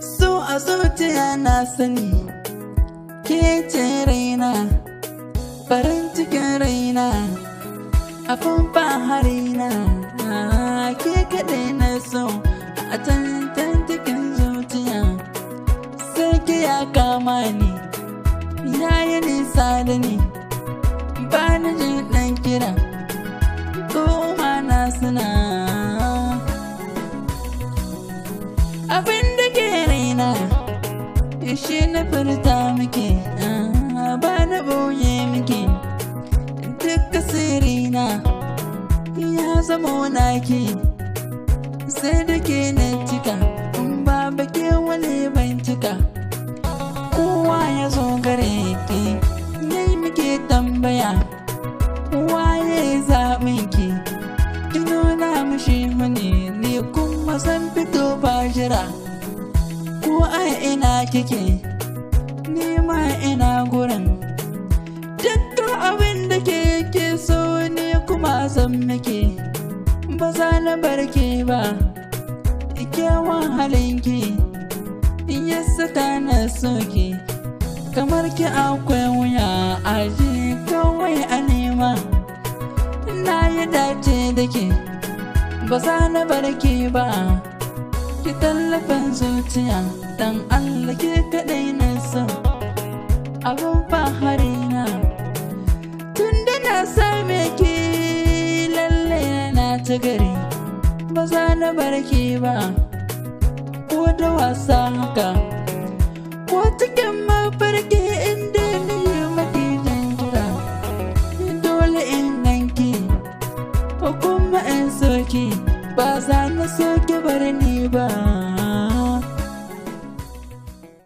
So a zuciya na sani ke ce raina, farin cikin raina, abin baharina. Ke kaɗai na so a tantan cikin zuciya. Sai ke ya kama ni, ya yi nisa da ni, ba ni jin ɗan kira, goma na suna. Abin da ke raina shi na furta miki, ba na ɓoye miki. Duka sirrina ya zama naki, sai da ke na cika, ba bake wani ban cika. Kowa ya zo gare ki, yayi muke tambaya, waye zaɓin ki? Ki nuna mishi mani, ni kuma san fito ba jira. Ko a ina kike, ni ma ina gurin. Dukkan abin da ke so ne kuma san miki. Ba za na bar ki ba, kyawun halinki ya saka na soki. Kamar ki akwai wuya, aji kawai a nema. Na yi dace da ke, ba za na bar ki ba. Ki tallafin zuciya, dan Allah ke kaɗai na so, abin baharina. Tunda na same ki lalle na ta gari, ba za na bar ki ba. Ko da wasa haka, ko cikin mafarki, inda ni yi maki jira. Dole in ganki, ko kuma in soki, ba za na soki bar ni ba.